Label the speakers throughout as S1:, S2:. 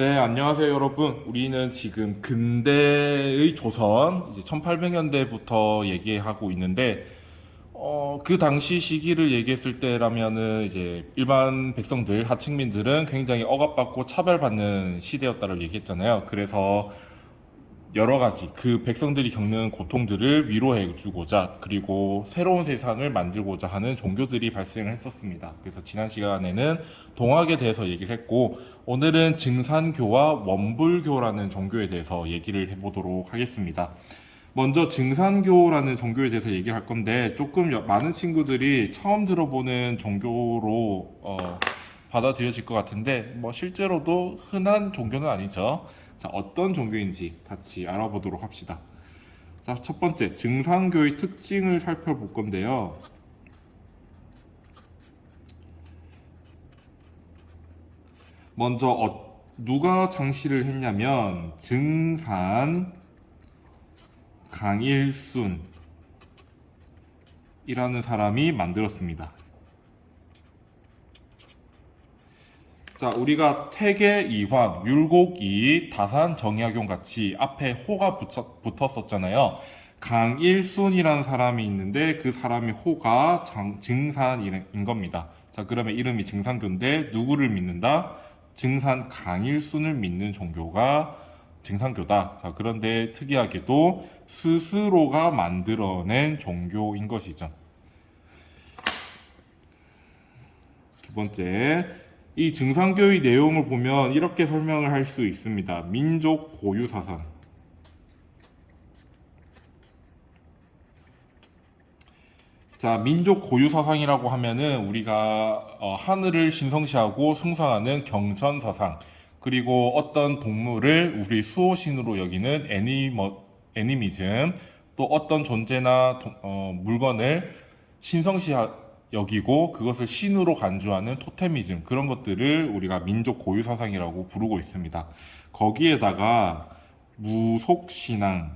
S1: 네, 안녕하세요, 여러분. 우리는 지금 근대의 조선, 이제 1800년대부터 얘기하고 있는데, 그 당시 시기를 얘기했을 때라면은 이제 일반 백성들, 하층민들은 굉장히 억압받고 차별받는 시대였다고 얘기했잖아요. 그래서 여러 가지 그 백성들이 겪는 고통들을 위로해 주고자 그리고 새로운 세상을 만들고자 하는 종교들이 발생을 했었습니다. 그래서 지난 시간에는 동학에 대해서 얘기를 했고 오늘은 증산교와 원불교라는 종교에 대해서 얘기를 해보도록 하겠습니다. 먼저 증산교라는 종교에 대해서 얘기를 할 건데 조금 많은 친구들이 처음 들어보는 종교로 받아들여질 것 같은데 뭐 실제로도 흔한 종교는 아니죠. 자, 어떤 종교인지 같이 알아보도록 합시다. 자, 첫 번째, 증산교의 특징을 살펴볼 건데요. 먼저 누가 창시를 했냐면 증산 강일순이라는 사람이 만들었습니다. 자, 우리가 태계 이황, 율곡이, 다산 정약용 같이 앞에 호가 붙었었잖아요. 강일순이라는 사람이 있는데 그 사람이 호가 증산인 겁니다. 자, 그러면 이름이 증산교인데 누구를 믿는다? 증산 강일순을 믿는 종교가 증산교다. 자, 그런데 특이하게도 스스로가 만들어낸 종교인 것이죠. 두 번째, 이 증산교의 내용을 보면 이렇게 설명을 할 수 있습니다. 민족 고유 사상. 자, 민족 고유 사상이라고 하면은 우리가 하늘을 신성시하고 숭상하는 경전 사상, 그리고 어떤 동물을 우리 수호신으로 여기는 애니미즘, 또 어떤 존재나 물건을 신성시 여기고 그것을 신으로 간주하는 토테미즘, 그런 것들을 우리가 민족 고유 사상이라고 부르고 있습니다. 거기에다가 무속신앙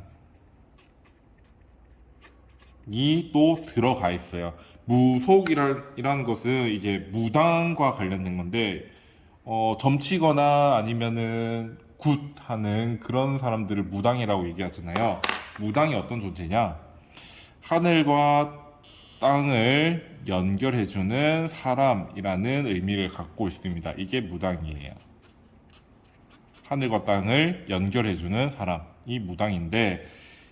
S1: 이또 들어가 있어요. 무속이라는 것은 이제 무당과 관련된 건데, 점치거나 아니면은 굿하는 그런 사람들을 무당이라고 얘기하잖아요. 무당이 어떤 존재냐? 하늘과 땅을 연결해주는 사람이라는 의미를 갖고 있습니다. 이게 무당이에요. 하늘과 땅을 연결해주는 사람이 무당인데,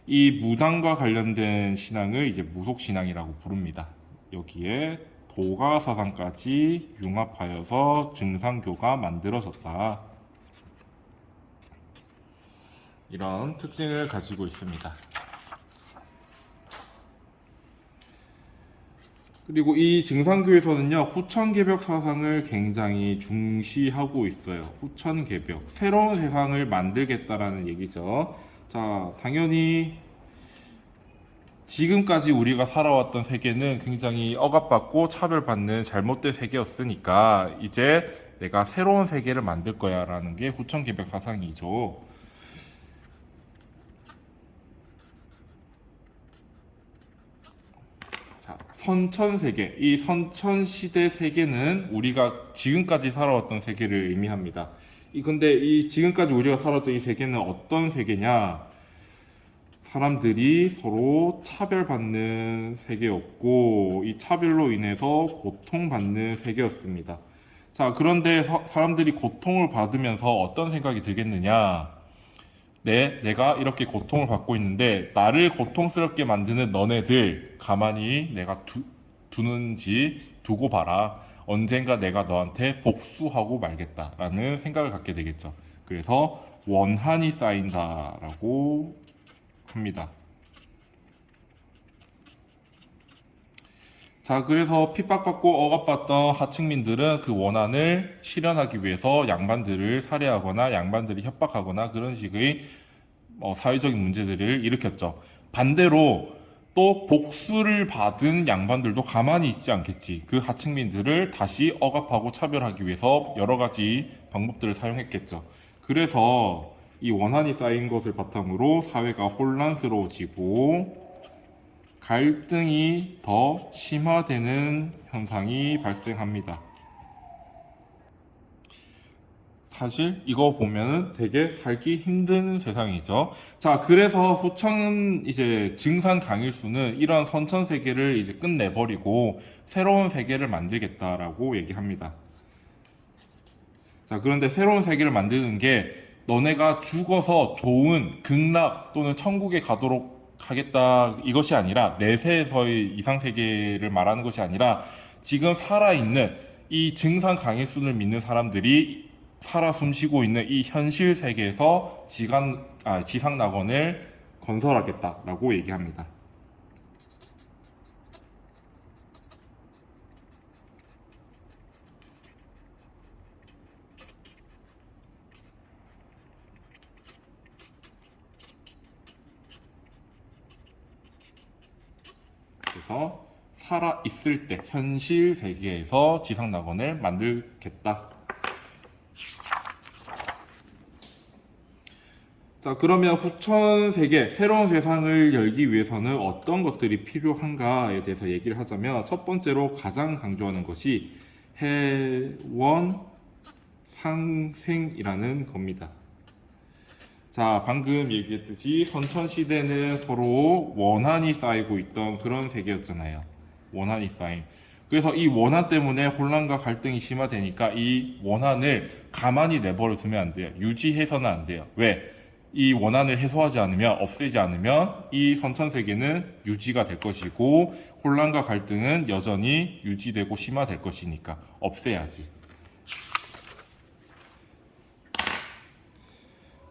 S1: 이 무당과 관련된 신앙을 이제 무속신앙이라고 부릅니다. 여기에 도가사상까지 융합하여서 증산교가 만들어졌다. 이런 특징을 가지고 있습니다. 그리고 이 증산교에서는요, 후천개벽 사상을 굉장히 중시하고 있어요. 후천개벽. 새로운 세상을 만들겠다라는 얘기죠. 자, 당연히 지금까지 우리가 살아왔던 세계는 굉장히 억압받고 차별받는 잘못된 세계였으니까 이제 내가 새로운 세계를 만들 거야 라는 게 후천개벽 사상이죠. 자, 선천세계. 이 선천시대 세계는 우리가 지금까지 살아왔던 세계를 의미합니다. 근데 이 지금까지 우리가 살았던 이 세계는 어떤 세계냐? 사람들이 서로 차별받는 세계였고, 이 차별로 인해서 고통받는 세계였습니다. 자, 그런데 사람들이 고통을 받으면서 어떤 생각이 들겠느냐? 내가 이렇게 고통을 받고 있는데, 나를 고통스럽게 만드는 너네들, 가만히 내가 두는지 두고 봐라. 언젠가 내가 너한테 복수하고 말겠다라는 생각을 갖게 되겠죠. 그래서 원한이 쌓인다라고 합니다. 자, 그래서 핍박받고 억압받던 하층민들은 그 원한을 실현하기 위해서 양반들을 살해하거나 양반들이 협박하거나 그런 식의 사회적인 문제들을 일으켰죠. 반대로 또 복수를 받은 양반들도 가만히 있지 않겠지. 그 하층민들을 다시 억압하고 차별하기 위해서 여러 가지 방법들을 사용했겠죠. 그래서 이 원한이 쌓인 것을 바탕으로 사회가 혼란스러워지고 갈등이 더 심화되는 현상이 발생합니다. 사실 이거 보면은 되게 살기 힘든 세상이죠. 자, 그래서 후천 이제 증산 강일수는 이런 선천 세계를 이제 끝내버리고 새로운 세계를 만들겠다라고 얘기합니다. 자, 그런데 새로운 세계를 만드는 게 너네가 죽어서 좋은 극락 또는 천국에 가도록 하겠다 이것이 아니라 내세에서의 이상 세계를 말하는 것이 아니라 지금 살아있는 이 증상 강일순을 믿는 사람들이 살아 숨쉬고 있는 이 현실 세계에서 지상 낙원을 건설하겠다라고 얘기합니다. 그래서 살아 있을 때 현실 세계에서 지상 낙원을 만들겠다. 자, 그러면 후천 세계, 새로운 세상을 열기 위해서는 어떤 것들이 필요한가에 대해서 얘기를 하자면 첫 번째로 가장 강조하는 것이 해원 상생이라는 겁니다. 자, 방금 얘기했듯이 선천시대는 서로 원한이 쌓이고 있던 그런 세계였잖아요. 원한이 쌓임. 그래서 이 원한 때문에 혼란과 갈등이 심화되니까 이 원한을 가만히 내버려 두면 안 돼요. 유지해서는 안 돼요. 왜? 이 원한을 해소하지 않으면, 없애지 않으면 이 선천세계는 유지가 될 것이고 혼란과 갈등은 여전히 유지되고 심화될 것이니까 없애야지.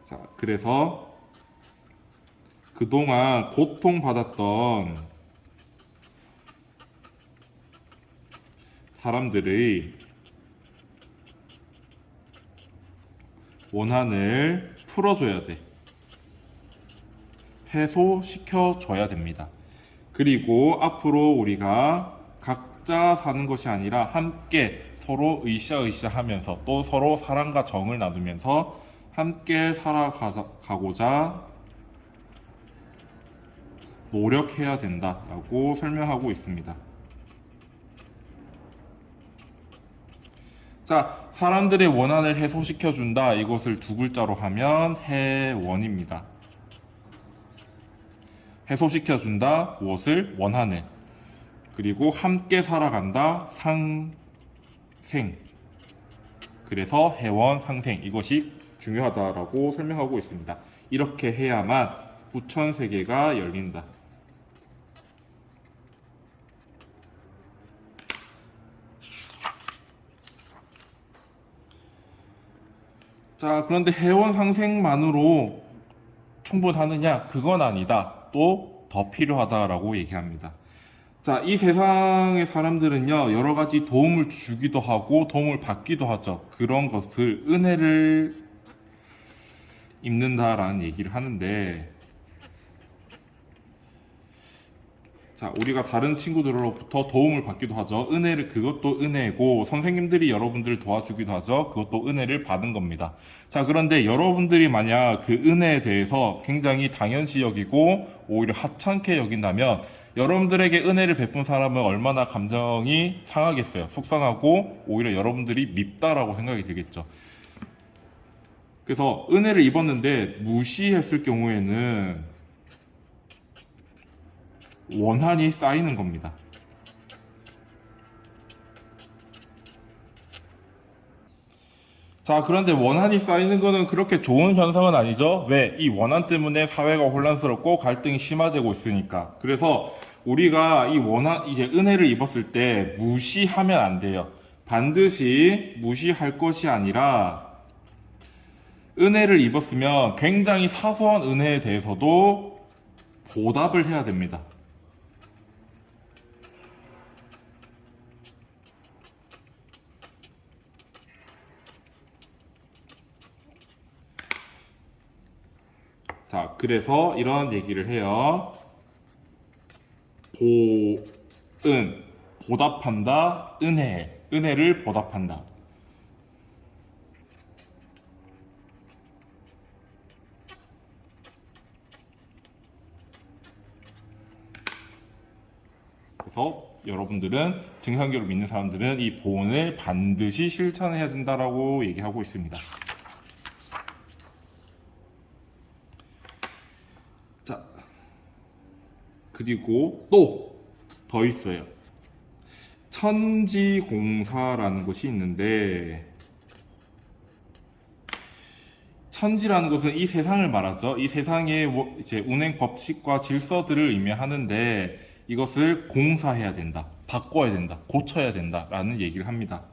S1: 자, 그래서 그동안 고통받았던 사람들의 원한을 풀어줘야 돼. 해소시켜줘야 됩니다. 그리고 앞으로 우리가 각자 사는 것이 아니라 함께 서로 으쌰으쌰 하면서 또 서로 사랑과 정을 나누면서 함께 살아가고자 노력해야 된다라고 설명하고 있습니다. 자, 사람들의 원한을 해소시켜준다. 이것을 두 글자로 하면 해원입니다. 해소시켜준다. 무엇을? 원한을. 그리고 함께 살아간다. 상생. 그래서 해원, 상생. 이것이 중요하다라고 설명하고 있습니다. 이렇게 해야만 후천 세계가 열린다. 자, 그런데 해원 상생만으로 충분하느냐? 그건 아니다. 또 더 필요하다라고 얘기합니다. 자, 이 세상의 사람들은요, 여러 가지 도움을 주기도 하고 도움을 받기도 하죠. 그런 것을 은혜를 입는다라는 얘기를 하는데, 자, 우리가 다른 친구들로부터 도움을 받기도 하죠. 은혜를, 그것도 은혜고, 선생님들이 여러분들을 도와주기도 하죠. 그것도 은혜를 받은 겁니다. 자, 그런데 여러분들이 만약 그 은혜에 대해서 굉장히 당연시 여기고, 오히려 하찮게 여긴다면, 여러분들에게 은혜를 베푼 사람은 얼마나 감정이 상하겠어요. 속상하고, 오히려 여러분들이 밉다라고 생각이 들겠죠. 그래서 은혜를 입었는데 무시했을 경우에는 원한이 쌓이는 겁니다. 자, 그런데 원한이 쌓이는 거는 그렇게 좋은 현상은 아니죠. 왜? 이 원한 때문에 사회가 혼란스럽고 갈등이 심화되고 있으니까. 그래서 우리가 이 원한, 이제 은혜를 입었을 때 무시하면 안 돼요. 반드시 무시할 것이 아니라 은혜를 입었으면 굉장히 사소한 은혜에 대해서도 보답을 해야 됩니다. 자, 그래서 이런 얘기를 해요. 보답한다, 은혜를 보답한다. 그래서 여러분들은 증상교를 믿는 사람들은 이 보온을 반드시 실천해야 된다라고 얘기하고 있습니다. 자, 그리고 또 더 있어요. 천지공사라는 곳이 있는데, 천지라는 것은 이 세상을 말하죠. 이 세상의 이제 운행 법칙과 질서들을 의미하는데, 이것을 공사해야 된다, 바꿔야 된다, 고쳐야 된다라는 얘기를 합니다.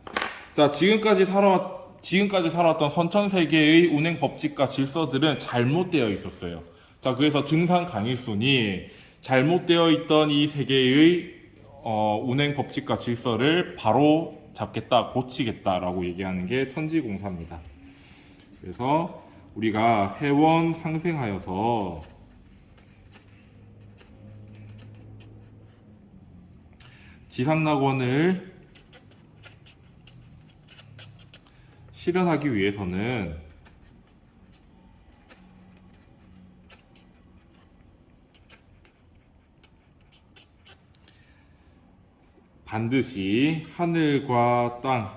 S1: 자, 지금까지 살아왔던 선천세계의 운행 법칙과 질서들은 잘못되어 있었어요. 자, 그래서 증산 강일순이 잘못되어 있던 이 세계의 운행 법칙과 질서를 바로 잡겠다, 고치겠다라고 얘기하는 게 천지공사입니다. 그래서 우리가 회원 상생하여서 지상낙원을 실현하기 위해서는 반드시 하늘과 땅,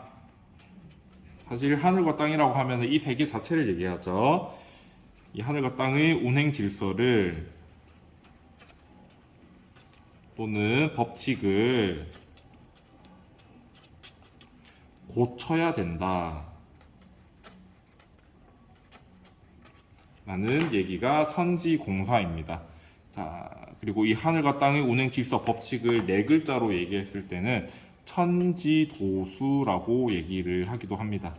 S1: 사실 하늘과 땅이라고 하면 이 세계 자체를 얘기하죠. 이 하늘과 땅의 운행 질서를 또는 법칙을 고쳐야 된다 라는 얘기가 천지공사입니다. 자, 그리고 이 하늘과 땅의 운행 질서 법칙을 네 글자로 얘기했을 때는 천지도수라고 얘기를 하기도 합니다.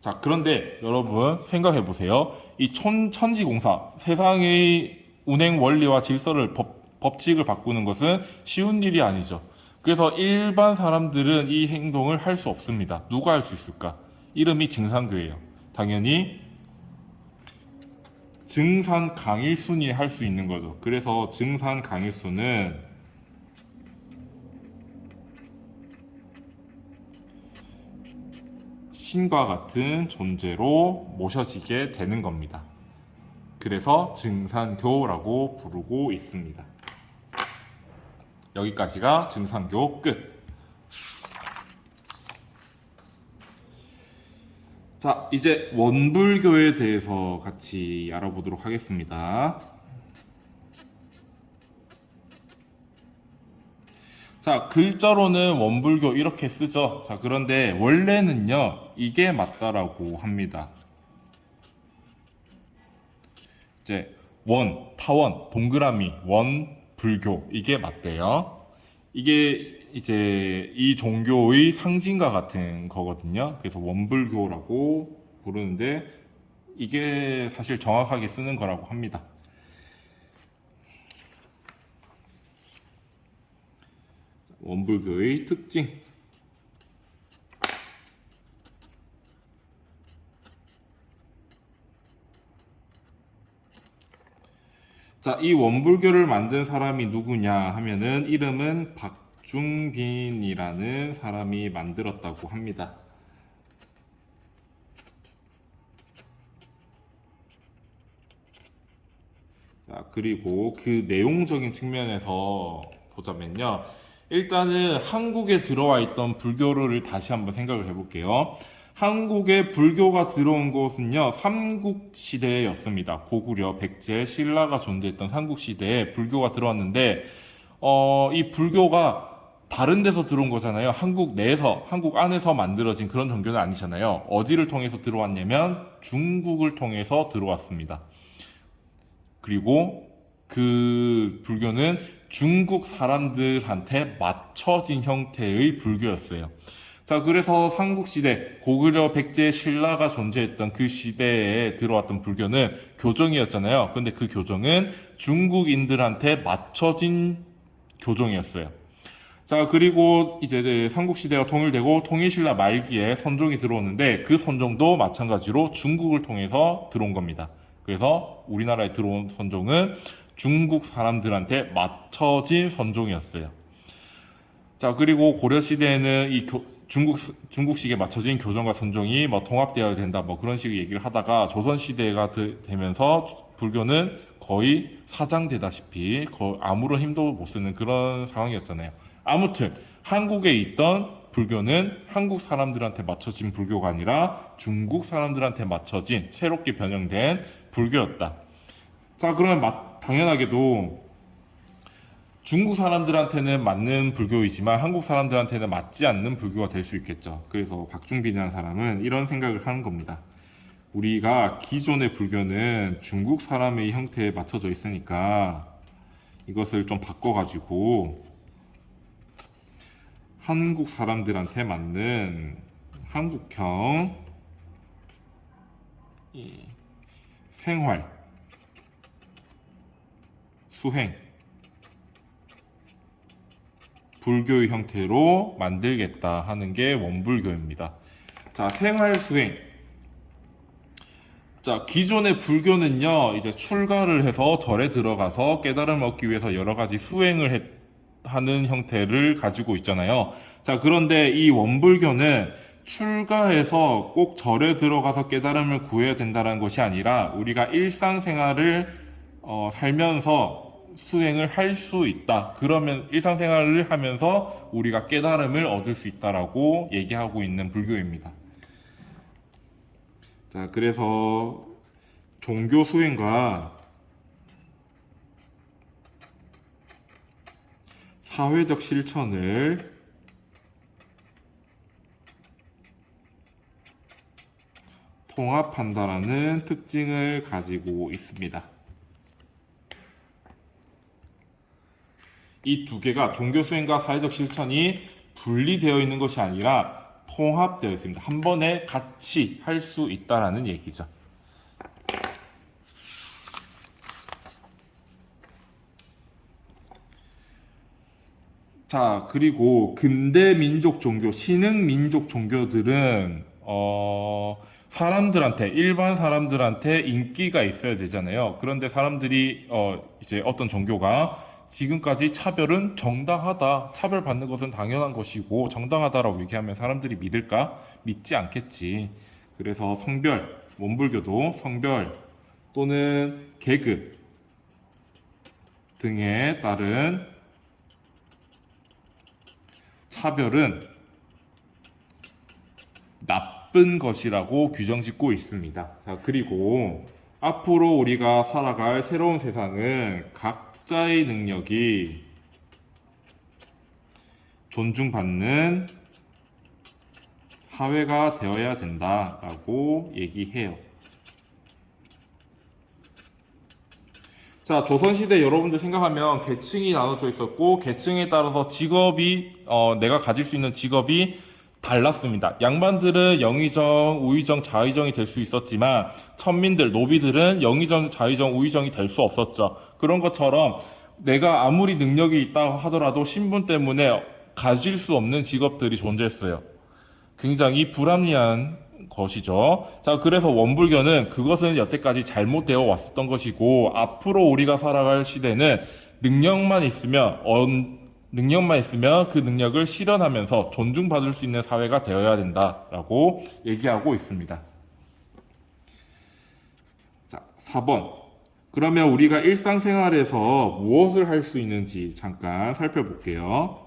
S1: 자, 그런데 여러분 생각해 보세요. 이 천지공사, 세상의 운행 원리와 질서를 법칙을 바꾸는 것은 쉬운 일이 아니죠. 그래서 일반 사람들은 이 행동을 할 수 없습니다. 누가 할 수 있을까? 이름이 증산교예요. 당연히 증산 강일순이 할 수 있는 거죠. 그래서 증산 강일순은 신과 같은 존재로 모셔지게 되는 겁니다. 그래서 증산교라고 부르고 있습니다. 여기까지가 증산교 끝. 자, 이제 원불교에 대해서 같이 알아보도록 하겠습니다. 자, 글자로는 원불교 이렇게 쓰죠. 자, 그런데 원래는요, 이게 맞다라고 합니다. 이제 타원, 동그라미, 원, 불교, 이게 맞대요. 이게 이제 이 종교의 상징과 같은 거거든요. 그래서 원불교라고 부르는데, 이게 사실 정확하게 쓰는 거라고 합니다. 원불교의 특징. 자, 이 원불교를 만든 사람이 누구냐 하면은 이름은 박중빈이라는 사람이 만들었다고 합니다. 자, 그리고 그 내용적인 측면에서 보자면요. 일단은 한국에 들어와 있던 불교를 다시 한번 생각을 해볼게요. 한국에 불교가 들어온 곳은요, 삼국시대였습니다. 고구려, 백제, 신라가 존재했던 삼국시대에 불교가 들어왔는데, 이 불교가 다른 데서 들어온 거잖아요. 한국 내에서, 한국 안에서 만들어진 그런 종교는 아니잖아요. 어디를 통해서 들어왔냐면 중국을 통해서 들어왔습니다. 그리고 그 불교는 중국 사람들한테 맞춰진 형태의 불교였어요. 자, 그래서 삼국시대, 고구려, 백제, 신라가 존재했던 그 시대에 들어왔던 불교는 교정이었잖아요. 근데 그 교정은 중국인들한테 맞춰진 교정이었어요. 자, 그리고 이제 삼국시대가 통일되고 통일신라 말기에 선종이 들어오는데 그 선종도 마찬가지로 중국을 통해서 들어온 겁니다. 그래서 우리나라에 들어온 선종은 중국 사람들한테 맞춰진 선종이었어요. 자, 그리고 고려시대에는 이 중국식에 맞춰진 교정과 선종이 뭐 통합되어야 된다, 뭐 그런 식의 얘기를 하다가 조선시대가 되면서 불교는 거의 사장되다시피 아무런 힘도 못 쓰는 그런 상황이었잖아요. 아무튼 한국에 있던 불교는 한국 사람들한테 맞춰진 불교가 아니라 중국 사람들한테 맞춰진 새롭게 변형된 불교였다. 자, 그러면 당연하게도 중국 사람들한테는 맞는 불교이지만 한국 사람들한테는 맞지 않는 불교가 될 수 있겠죠. 그래서 박중빈이라는 사람은 이런 생각을 하는 겁니다. 우리가 기존의 불교는 중국 사람의 형태에 맞춰져 있으니까 이것을 좀 바꿔가지고 한국 사람들한테 맞는 한국형 생활, 수행, 불교의 형태로 만들겠다 하는 게 원불교입니다. 자, 생활 수행. 자, 기존의 불교는요, 이제 출가를 해서 절에 들어가서 깨달음을 얻기 위해서 여러 가지 수행을 하는 형태를 가지고 있잖아요. 자, 그런데 이 원불교는 출가해서 꼭 절에 들어가서 깨달음을 구해야 된다는 것이 아니라 우리가 일상생활을 살면서 수행을 할 수 있다. 그러면 일상생활을 하면서 우리가 깨달음을 얻을 수 있다라고 얘기하고 있는 불교입니다. 자, 그래서 종교 수행과 사회적 실천을 통합한다라는 특징을 가지고 있습니다. 이 두 개가 종교 수행과 사회적 실천이 분리되어 있는 것이 아니라 통합되어 있습니다. 한 번에 같이 할 수 있다라는 얘기죠. 자, 그리고 근대 민족 종교, 신흥 민족 종교들은 사람들한테, 일반 사람들한테 인기가 있어야 되잖아요. 그런데 사람들이 이제 어떤 종교가 지금까지 차별은 정당하다, 차별받는 것은 당연한 것이고 정당하다라고 얘기하면 사람들이 믿을까? 믿지 않겠지. 그래서 성별, 원불교도 성별 또는 계급 등에 따른 차별은 나쁜 것이라고 규정짓고 있습니다. 자, 그리고 앞으로 우리가 살아갈 새로운 세상은 각자의 능력이 존중받는 사회가 되어야 된다라고 얘기해요. 자, 조선시대 여러분들 생각하면 계층이 나눠져 있었고 계층에 따라서 직업이 내가 가질 수 있는 직업이 달랐습니다. 양반들은 영의정, 우의정, 자의정이 될 수 있었지만 천민들, 노비들은 영의정, 자의정, 우의정이 될 수 없었죠. 그런 것처럼 내가 아무리 능력이 있다고 하더라도 신분 때문에 가질 수 없는 직업들이 존재했어요. 굉장히 불합리한 것이죠. 자, 그래서 원불교는 그것은 여태까지 잘못되어 왔었던 것이고 앞으로 우리가 살아갈 시대는 능력만 있으면 그 능력을 실현하면서 존중받을 수 있는 사회가 되어야 된다라고 얘기하고 있습니다. 자, 4번. 그러면 우리가 일상생활에서 무엇을 할 수 있는지 잠깐 살펴볼게요.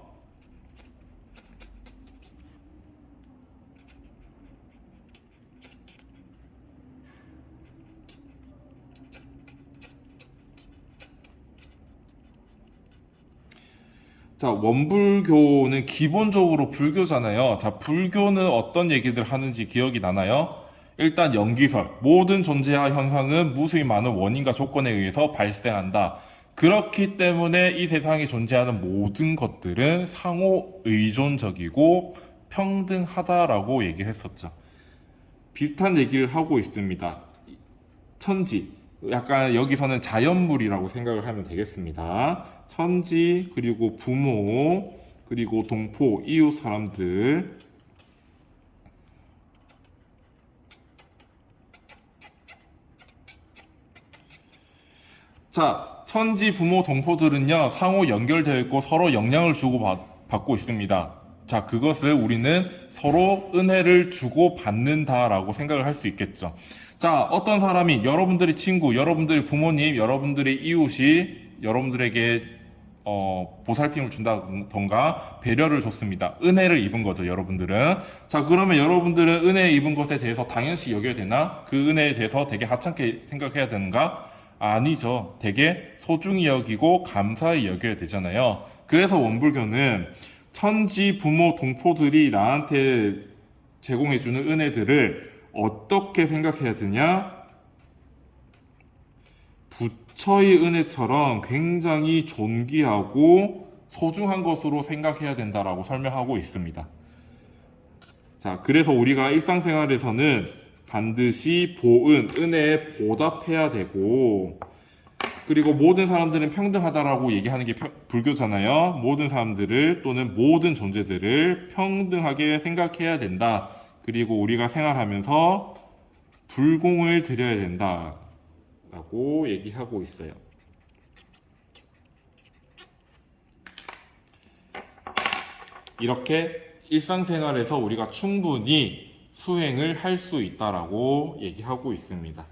S1: 자, 원불교는 기본적으로 불교잖아요. 자, 불교는 어떤 얘기들 하는지 기억이 나나요? 일단 연기설. 모든 존재와 현상은 무수히 많은 원인과 조건에 의해서 발생한다. 그렇기 때문에 이 세상에 존재하는 모든 것들은 상호 의존적이고 평등하다라고 얘기를 했었죠. 비슷한 얘기를 하고 있습니다. 천지. 약간 여기서는 자연물이라고 생각을 하면 되겠습니다. 천지, 그리고 부모, 그리고 동포, 이웃 사람들. 자, 천지, 부모, 동포들은요, 상호 연결되어 있고 서로 영향을 주고받고 있습니다. 자, 그것을 우리는 서로 은혜를 주고받는다라고 생각을 할 수 있겠죠. 자, 어떤 사람이 여러분들의 친구, 여러분들의 부모님, 여러분들의 이웃이 여러분들에게 보살핌을 준다던가 배려를 줬습니다. 은혜를 입은 거죠, 여러분들은. 자, 그러면 여러분들은 은혜 입은 것에 대해서 당연시 여겨야 되나? 그 은혜에 대해서 되게 하찮게 생각해야 되는가? 아니죠. 되게 소중히 여기고 감사히 여겨야 되잖아요. 그래서 원불교는 천지, 부모, 동포들이 나한테 제공해주는 은혜들을 어떻게 생각해야 되냐? 부처의 은혜처럼 굉장히 존귀하고 소중한 것으로 생각해야 된다라고 설명하고 있습니다. 자, 그래서 우리가 일상생활에서는 반드시 보은, 은혜에 보답해야 되고, 그리고 모든 사람들은 평등하다라고 얘기하는 게 불교잖아요. 모든 사람들을 또는 모든 존재들을 평등하게 생각해야 된다. 그리고 우리가 생활하면서 불공을 드려야 된다. 라고 얘기하고 있어요. 이렇게 일상생활에서 우리가 충분히 수행을 할 수 있다라고 얘기하고 있습니다.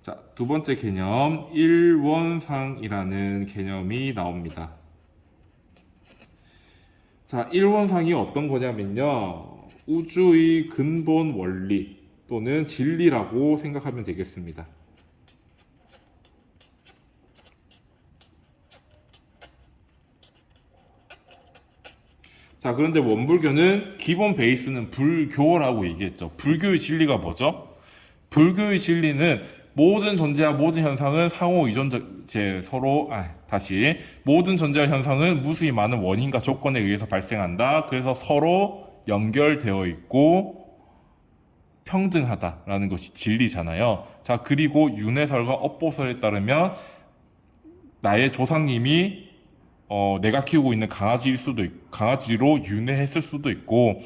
S1: 자, 두 번째 개념, 일원상이라는 개념이 나옵니다. 자, 일원상이 어떤 거냐면요. 우주의 근본 원리 또는 진리라고 생각하면 되겠습니다. 자, 그런데 원불교는 기본 베이스는 불교라고 얘기했죠. 불교의 진리가 뭐죠? 불교의 진리는 모든 존재와 모든 현상은 상호 이존제 서로 다시 모든 존재와 현상은 무수히 많은 원인과 조건에 의해서 발생한다. 그래서 서로 연결되어 있고 평등하다라는 것이 진리잖아요. 자, 그리고 윤회설과 업보설에 따르면 나의 조상님이 내가 키우고 있는 강아지일 수도 있고, 강아지로 윤회했을 수도 있고,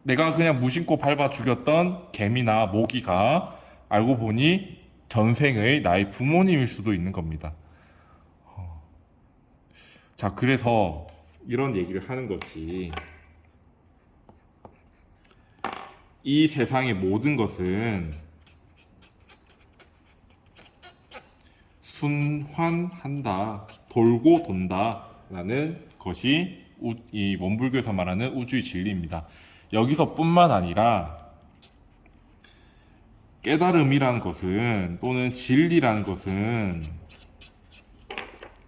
S1: 내가 그냥 무심코 밟아 죽였던 개미나 모기가 알고 보니 전생의 나의 부모님일 수도 있는 겁니다. 자, 그래서 이런 얘기를 하는 거지. 이 세상의 모든 것은 순환한다, 돌고 돈다 라는 것이 이 원불교에서 말하는 우주의 진리입니다. 여기서 뿐만 아니라 깨달음이라는 것은 또는 진리라는 것은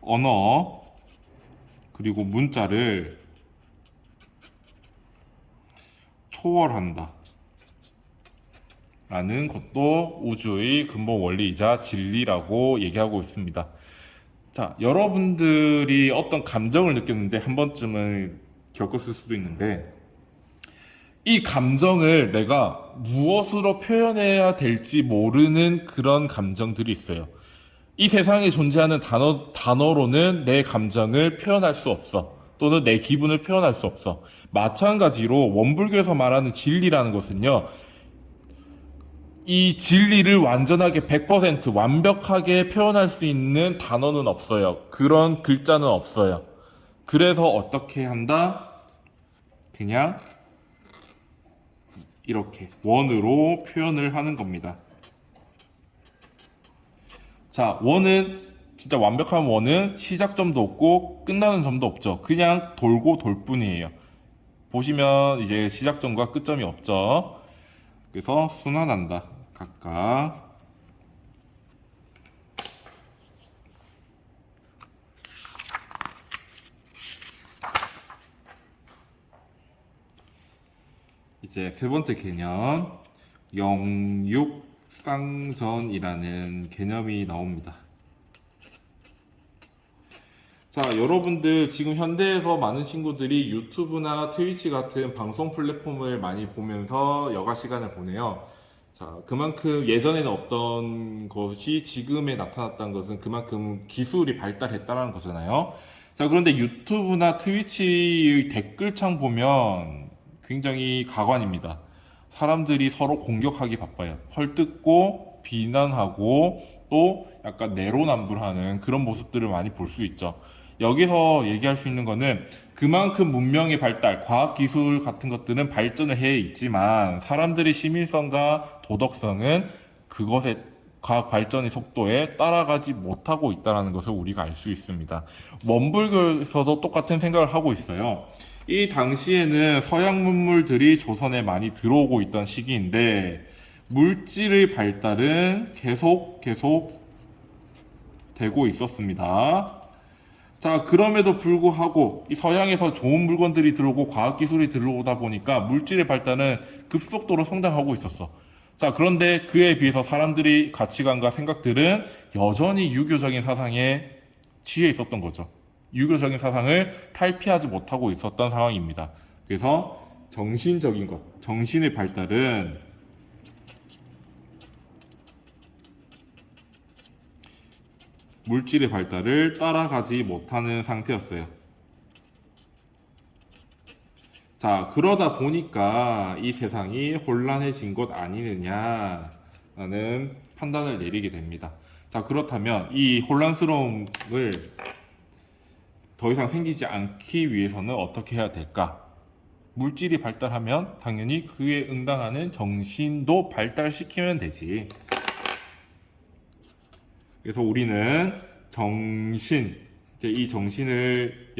S1: 언어 그리고 문자를 초월한다 라는 것도 우주의 근본 원리이자 진리라고 얘기하고 있습니다. 자, 여러분들이 어떤 감정을 느꼈는데 한 번쯤은 겪었을 수도 있는데 이 감정을 내가 무엇으로 표현해야 될지 모르는 그런 감정들이 있어요. 이 세상에 존재하는 단어로는 내 감정을 표현할 수 없어. 또는 내 기분을 표현할 수 없어. 마찬가지로 원불교에서 말하는 진리라는 것은요. 이 진리를 완전하게 100% 완벽하게 표현할 수 있는 단어는 없어요. 그런 글자는 없어요. 그래서 어떻게 한다? 그냥 이렇게 원으로 표현을 하는 겁니다. 자, 원은 진짜 완벽한 원은 시작점도 없고 끝나는 점도 없죠. 그냥 돌고 돌 뿐이에요. 보시면 이제 시작점과 끝점이 없죠. 그래서 순환한다. 각각. 이제 세 번째 개념, 영육상전이라는 개념이 나옵니다. 자, 여러분들 지금 현대에서 많은 친구들이 유튜브나 트위치 같은 방송 플랫폼을 많이 보면서 여가 시간을 보내요. 자, 그만큼 예전에는 없던 것이 지금에 나타났다는 것은 그만큼 기술이 발달했다는 거잖아요. 자, 그런데 유튜브나 트위치의 댓글창 보면 굉장히 가관입니다. 사람들이 서로 공격하기 바빠요. 헐뜯고 비난하고 또 약간 내로남불하는 그런 모습들을 많이 볼 수 있죠. 여기서 얘기할 수 있는 거는 그만큼 문명의 발달, 과학기술 같은 것들은 발전을 해 있지만 사람들의 시민성과 도덕성은 과학 발전의 속도에 따라가지 못하고 있다는 것을 우리가 알 수 있습니다. 원불교에서도 똑같은 생각을 하고 있어요. 이 당시에는 서양 문물들이 조선에 많이 들어오고 있던 시기인데 물질의 발달은 계속 되고 있었습니다. 자, 그럼에도 불구하고 이 서양에서 좋은 물건들이 들어오고 과학기술이 들어오다 보니까 물질의 발달은 급속도로 성장하고 있었어. 자, 그런데 그에 비해서 사람들이 가치관과 생각들은 여전히 유교적인 사상에 취해 있었던 거죠. 유교적인 사상을 탈피하지 못하고 있었던 상황입니다. 그래서 정신적인 것, 정신의 발달은 물질의 발달을 따라가지 못하는 상태였어요. 자, 그러다 보니까 이 세상이 혼란해진 것 아니느냐라는 판단을 내리게 됩니다. 자, 그렇다면 이 혼란스러움을 더 이상 생기지 않기 위해서는 어떻게 해야 될까? 물질이 발달하면 당연히 그에 응당하는 정신도 발달시키면 되지. 그래서 우리는 정신, 이제 이 정신을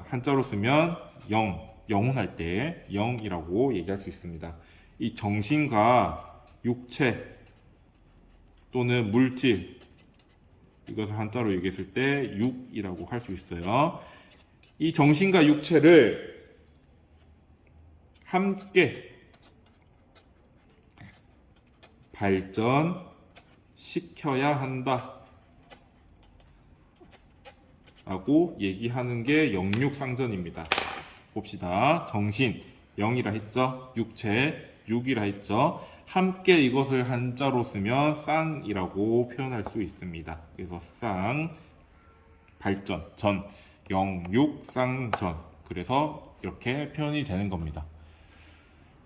S1: 한자로 쓰면 영혼할 때 영이라고 얘기할 수 있습니다. 이 정신과 육체 또는 물질, 이것을 한자로 얘기했을 때 육이라고 할 수 있어요. 이 정신과 육체를 함께 발전시켜야 한다 라고 얘기하는 게 영육상전입니다. 봅시다. 정신, 영이라 했죠. 육체, 육이라 했죠. 함께 이것을 한자로 쓰면 쌍이라고 표현할 수 있습니다. 그래서 쌍, 발전, 전, 영육상전. 그래서 이렇게 표현이 되는 겁니다.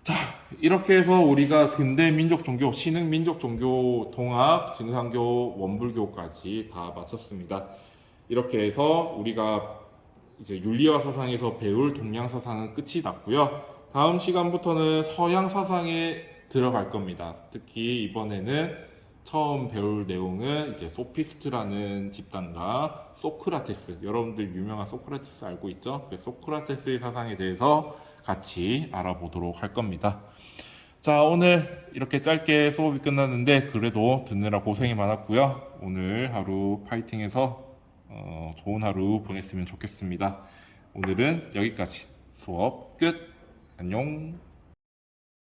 S1: 자, 이렇게 해서 우리가 근대 민족 종교, 신흥 민족 종교, 동학, 증상교, 원불교까지 다 마쳤습니다. 이렇게 해서 우리가 이제 윤리와 사상에서 배울 동양 사상은 끝이 났고요. 다음 시간부터는 서양 사상에 들어갈 겁니다. 특히 이번에는 처음 배울 내용은 이제 소피스트라는 집단과 소크라테스, 여러분들 유명한 소크라테스 알고 있죠? 소크라테스의 사상에 대해서 같이 알아보도록 할 겁니다. 자, 오늘 이렇게 짧게 수업이 끝났는데 그래도 듣느라 고생이 많았고요. 오늘 하루 파이팅해서 좋은 하루 보냈으면 좋겠습니다. 오늘은 여기까지. 수업 끝. 안녕.